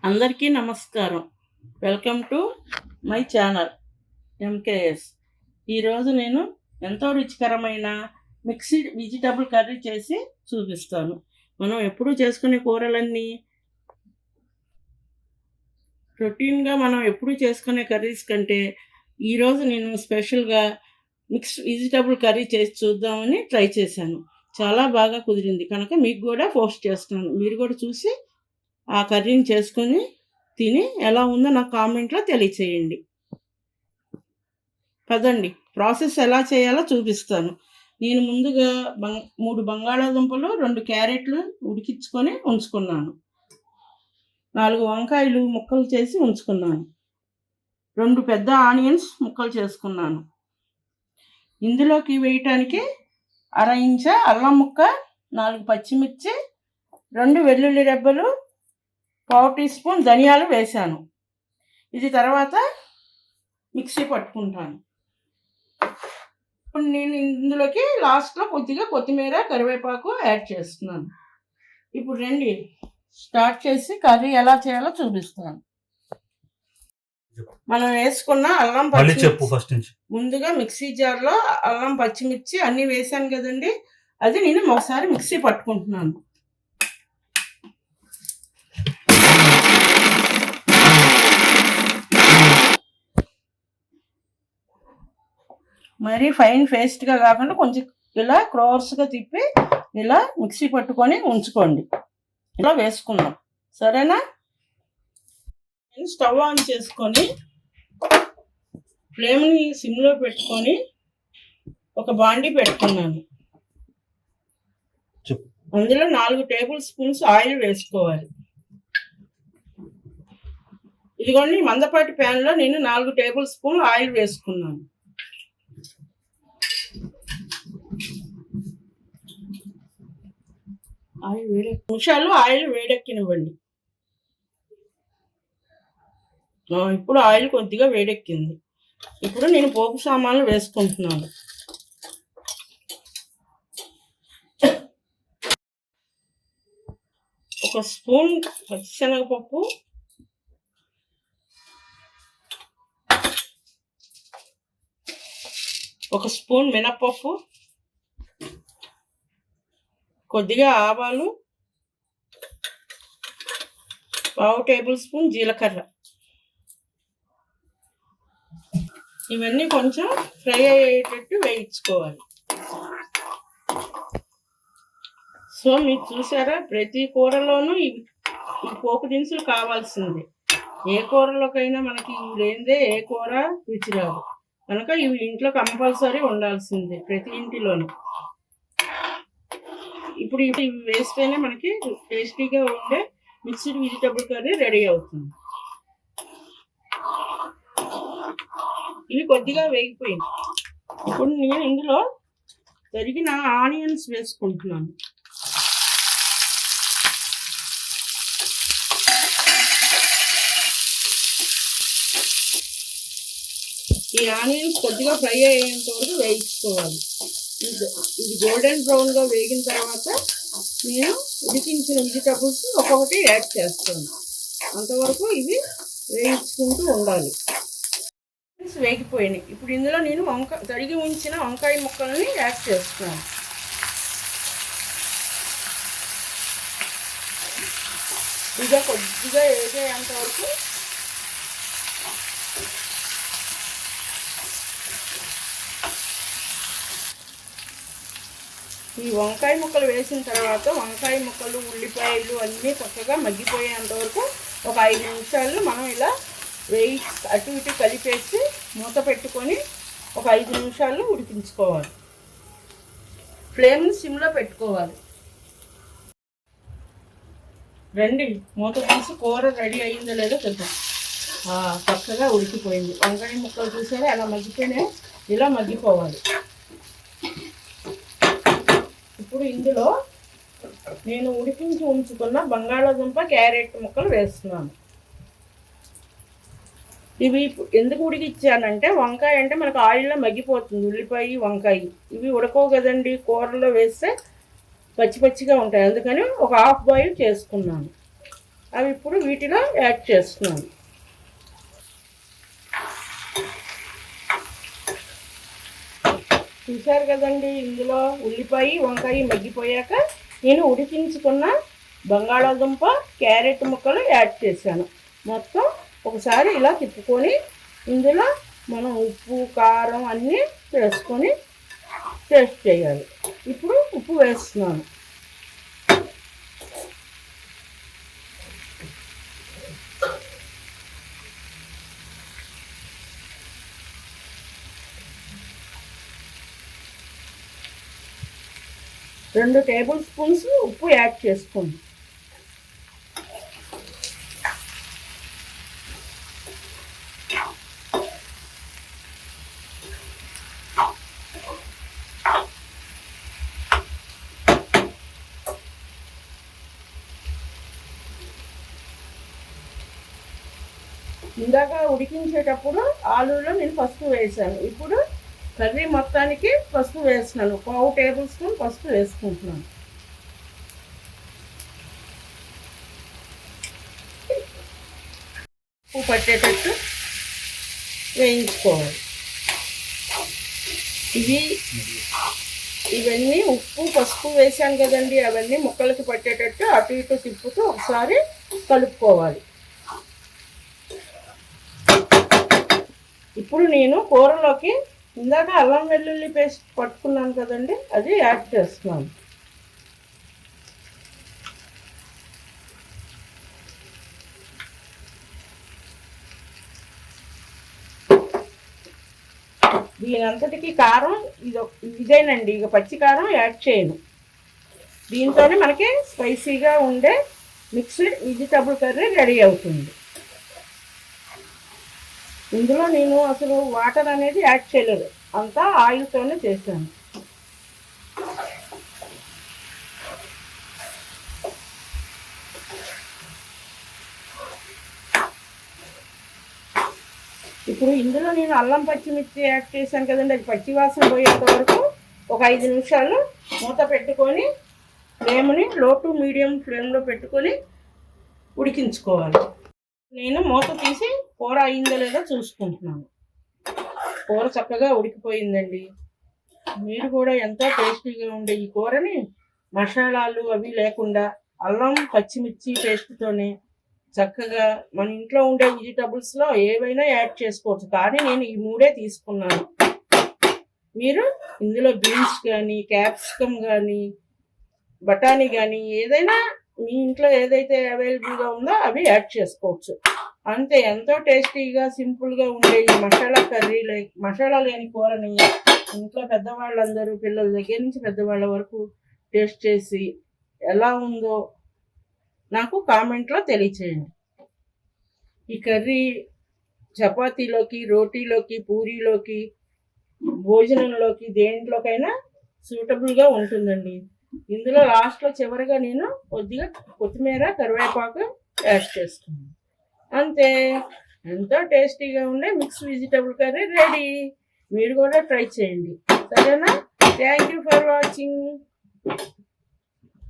అందరికీ నమస్కారం. Welcome to my channel MKS. ఈరోజు నేను ఎంతో రుచికరమైన మిక్స్డ్ వెజిటబుల్ కర్రీ చేసి చూపిస్తాను. మనం ఎప్పుడూ చేసుకునే కూరలన్నీ రొటీన్గా మనం ఎప్పుడూ చేసుకునే కర్రీస్ కంటే ఈరోజు నేను స్పెషల్గా మిక్స్డ్ వెజిటబుల్ కర్రీ చేసి చూద్దామని ట్రై చేశాను. చాలా బాగా కుదిరింది కనుక మీకు కూడా పోస్ట్ చేస్తున్నాను. మీరు కూడా చూసి ఆ కర్రీని చేసుకొని తిని ఎలా ఉందో నాకు కామెంట్లో తెలియచేయండి. పదండి ప్రాసెస్ ఎలా చేయాలో చూపిస్తాను. నేను ముందుగా 3 బంగాళాదుంపలు, 2 క్యారెట్లు ఉడికించుకొని ఉంచుకున్నాను. 4 వంకాయలు ముక్కలు చేసి ఉంచుకున్నాను. 2 పెద్ద ఆనియన్స్ ముక్కలు చేసుకున్నాను. ఇందులోకి వేయటానికి 1/2 ఇంచ అల్లం ముక్క, 4 పచ్చిమిర్చి, 2 వెల్లుల్లి రెబ్బలు, 1/2 టీ స్పూన్ ధనియాలు వేశాను. ఇది తర్వాత మిక్సీ పట్టుకుంటాను. ఇప్పుడు నేను ఇందులోకి లాస్ట్లో కొద్దిగా కొత్తిమీర, కరివేపాకు యాడ్ చేస్తున్నాను. ఇప్పుడు రండి స్టార్ట్ చేసి కర్రీ ఎలా చేయాలో చూపిస్తాను. మనం వేసుకున్న అల్లం పచ్చిమిర్చి ముందుగా మిక్సీ జార్లో అల్లం పచ్చిమిర్చి అన్నీ వేసాను కదండి, అది నేను ఒకసారి మిక్సీ పట్టుకుంటున్నాను. మరీ ఫైన్ పేస్ట్గా కాకుండా కొంచెం ఇలా క్రోర్స్గా తిప్పి ఇలా మిక్సీ పట్టుకొని ఉంచుకోండి. ఇలా వేసుకుందాం, సరేనా? నేను స్టవ్ ఆన్ చేసుకొని ఫ్లేమ్ని సిమ్లో పెట్టుకొని ఒక బాండీ పెట్టుకున్నాను. అందులో 4 టేబుల్ స్పూన్స్ ఆయిల్ వేసుకోవాలి. ఇదిగోండి మందపాటి ప్యాన్లో నేను 4 టేబుల్ స్పూన్లు ఆయిల్ వేసుకున్నాను. ఆయిల్ వేడెక్కినివ్వండి. ఇప్పుడు ఆయిల్ కొద్దిగా వేడెక్కింది. ఇప్పుడు నేను పోపు సామాన్లు వేసుకుంటున్నాను. ఒక స్పూన్ పచ్చిశనగపప్పు, ఒక స్పూన్ మినప్పప్పు, కొద్దిగా ఆవాలు, 1/2 టేబుల్ స్పూన్ జీలకర్ర. ఇవన్నీ కొంచెం ఫ్రై అయ్యేటట్టు వేయించుకోవాలి. సో మీరు చూసారా, ప్రతి కూరలోనూ ఈ పోపు దినుసులు కావాల్సిందే. ఏ కూరలోకైనా మనకి ఇవి లేనిదే ఏ కూర రుచి రాదు కనుక ఇవి ఇంట్లో కంపల్సరీ ఉండాల్సిందే, ప్రతి ఇంటిలోనూ. ఇప్పుడు ఇవి వేస్తేనే మనకి టేస్టీగా ఉండే మిక్స్డ్ వెజిటబుల్ కర్రీ రెడీ అవుతుంది. ఇవి కొద్దిగా వేగిపోయింది. ఇప్పుడు నేను ఇందులో తరిగిన ఆనియన్స్ వేసుకుంటున్నాను. ఈ ఆనియన్స్ కొద్దిగా ఫ్రై అయ్యేంత వరకు వేయించుకోవాలి. ఇది గోల్డెన్ బ్రౌన్గా వేగిన తర్వాత నేను ఉడికించిన వెజిటబుల్స్ ఒక్కొక్కటి యాడ్ చేస్తాను. అంతవరకు ఇవి వేయించుకుంటూ ఉండాలి. వేగిపోయినాయి. ఇప్పుడు ఇందులో నేను తరిగి ఉంచిన వంకాయ ముక్కల్ని యాడ్ చేస్తున్నాను. ఇక కొద్దిగా వేగేంత వరకు ఈ వంకాయ ముక్కలు వేసిన తర్వాత వంకాయ ముక్కలు, ఉల్లిపాయలు అన్నీ చక్కగా మగ్గిపోయేంత వరకు ఒక 5 నిమిషాలు మనం ఇలా అటు ఇటు కలిపేసి మూత పెట్టుకొని ఒక 5 నిమిషాలు ఉడికించుకోవాలి. ఫ్లేమ్ని సిమ్లో పెట్టుకోవాలి. రండి మూత తీసి కూర రెడీ అయిందో లేదో చూద్దాం. చక్కగా ఉడికిపోయింది. వంకాయ ముక్కలు చూసారా ఎలా మగ్గిపోయినాయి, ఇలా మగ్గిపోవాలి. ఇప్పుడు ఇందులో నేను ఉడికించి ఉంచుకున్న బంగాళాదుంప, క్యారెట్ ముక్కలు వేస్తున్నాను. ఇవి ఎందుకు ఉడికిచ్చానంటే వంకాయ అంటే మనకు ఆయిల్లో మగ్గిపోతుంది. ఉల్లిపాయ, వంకాయ ఇవి ఉడకవు కదండి, కూరలో వేస్తే పచ్చి పచ్చిగా ఉంటాయి. అందుకని ఒక హాఫ్ బాయిల్ చేసుకున్నాను. అవి ఇప్పుడు వీటిలో యాడ్ చేస్తున్నాను. చూసారు కదండి, ఇందులో ఉల్లిపాయ వంకాయ మగ్గిపోయాక నేను ఉడికించుకున్న బంగాళాదుంప క్యారెట్ ముక్కలు యాడ్ చేశాను. మొత్తం ఒకసారి ఇలా తిప్పుకొని ఇందులో మనం ఉప్పు కారం అన్నీ వేసుకొని టేస్ట్ చేయాలి. ఇప్పుడు ఉప్పు వేస్తున్నాను. రెండు టేబుల్ స్పూన్స్ ఉప్పు యాడ్ చేసుకోండి. ఇందాక ఉడికించేటప్పుడు ఆలూలో నేను పసుపు వేసాను. ఇప్పుడు కర్రీ మొత్తానికి పసుపు వేస్తున్నాను. 1/2 టేబుల్ స్పూన్ పసుపు వేసుకుంటున్నాను. ఉప్పు పట్టేటట్టు వేయించుకోవాలి. ఇవన్నీ ఉప్పు పసుపు వేసాను కదండి, అవన్నీ ముక్కలకి పట్టేటట్టు అటు ఇటు తిప్పుతూ ఒకసారి కలుపుకోవాలి. ఇప్పుడు నేను కూరలోకి ఇందాక అల్లం వెల్లుల్లి పేస్ట్ పట్టుకున్నాను కదండి, అది యాడ్ చేస్తున్నాను. దీని అంతటికి కారం ఇదేనండి, ఇక పచ్చి కారం యాడ్ చేయను. దీంతోనే మనకి స్పైసీగా ఉండే మిక్స్డ్ వెజిటబుల్ కర్రీ రెడీ అవుతుంది. ఇందులో నేను అసలు వాటర్ అనేది యాడ్ చేయలేదు, అంతా ఆయిల్తోనే చేశాను. ఇప్పుడు ఇందులో నేను అల్లం పచ్చిమిర్చి యాడ్ చేశాను కదండి, అది పచ్చి వాసన పోయేంత వరకు ఒక 5 నిమిషాలు మూత పెట్టుకొని ఫ్లేమ్ని లో టు మీడియం ఫ్లేమ్లో పెట్టుకొని ఉడికించుకోవాలి. నేను మూత తీసి కూర అయిందో లేదో చూసుకుంటున్నాను. కూర చక్కగా ఉడికిపోయిందండి. మీరు కూడా ఎంతో టేస్టీగా ఉండే ఈ కూరని మసాలాలు అవి లేకుండా అల్లం పచ్చిమిర్చి పేస్ట్తోనే చక్కగా మన ఇంట్లో ఉండే వెజిటబుల్స్లో ఏవైనా యాడ్ చేసుకోవచ్చు. కానీ నేను ఈ 3 తీసుకున్నాను. మీరు ఇందులో బీన్స్ కానీ క్యాప్సికమ్ కానీ బఠానీ కానీ ఏదైనా మీ ఇంట్లో ఏదైతే అవైలబుల్గా ఉందో అవి యాడ్ చేసుకోవచ్చు. అంతే, ఎంతో టేస్టీగా సింపుల్గా ఉండే ఈ మసాలా కర్రీ మసాలా లేని కూరని ఇంట్లో పెద్దవాళ్ళందరూ పిల్లల దగ్గర నుంచి పెద్దవాళ్ళ వరకు టేస్ట్ చేసి ఎలా ఉందో నాకు కామెంట్లో తెలియచేయండి. ఈ కర్రీ చపాతీలోకి రోటీలోకి పూరీలోకి భోజనంలోకి దేంట్లోకైనా సూటబుల్గా ఉంటుందండి. ఇందులో లాస్ట్లో చివరిగా నేను కొద్దిగా కొత్తిమీర కరివేపాకు యాడ్ చేస్తున్నాను. అంతే, ఎంతో టేస్టీగా ఉండే మిక్స్ వెజిటబుల్ కర్రీ రెడీ. మీరు కూడా ట్రై చేయండి, సరేనా? Thank you for watching.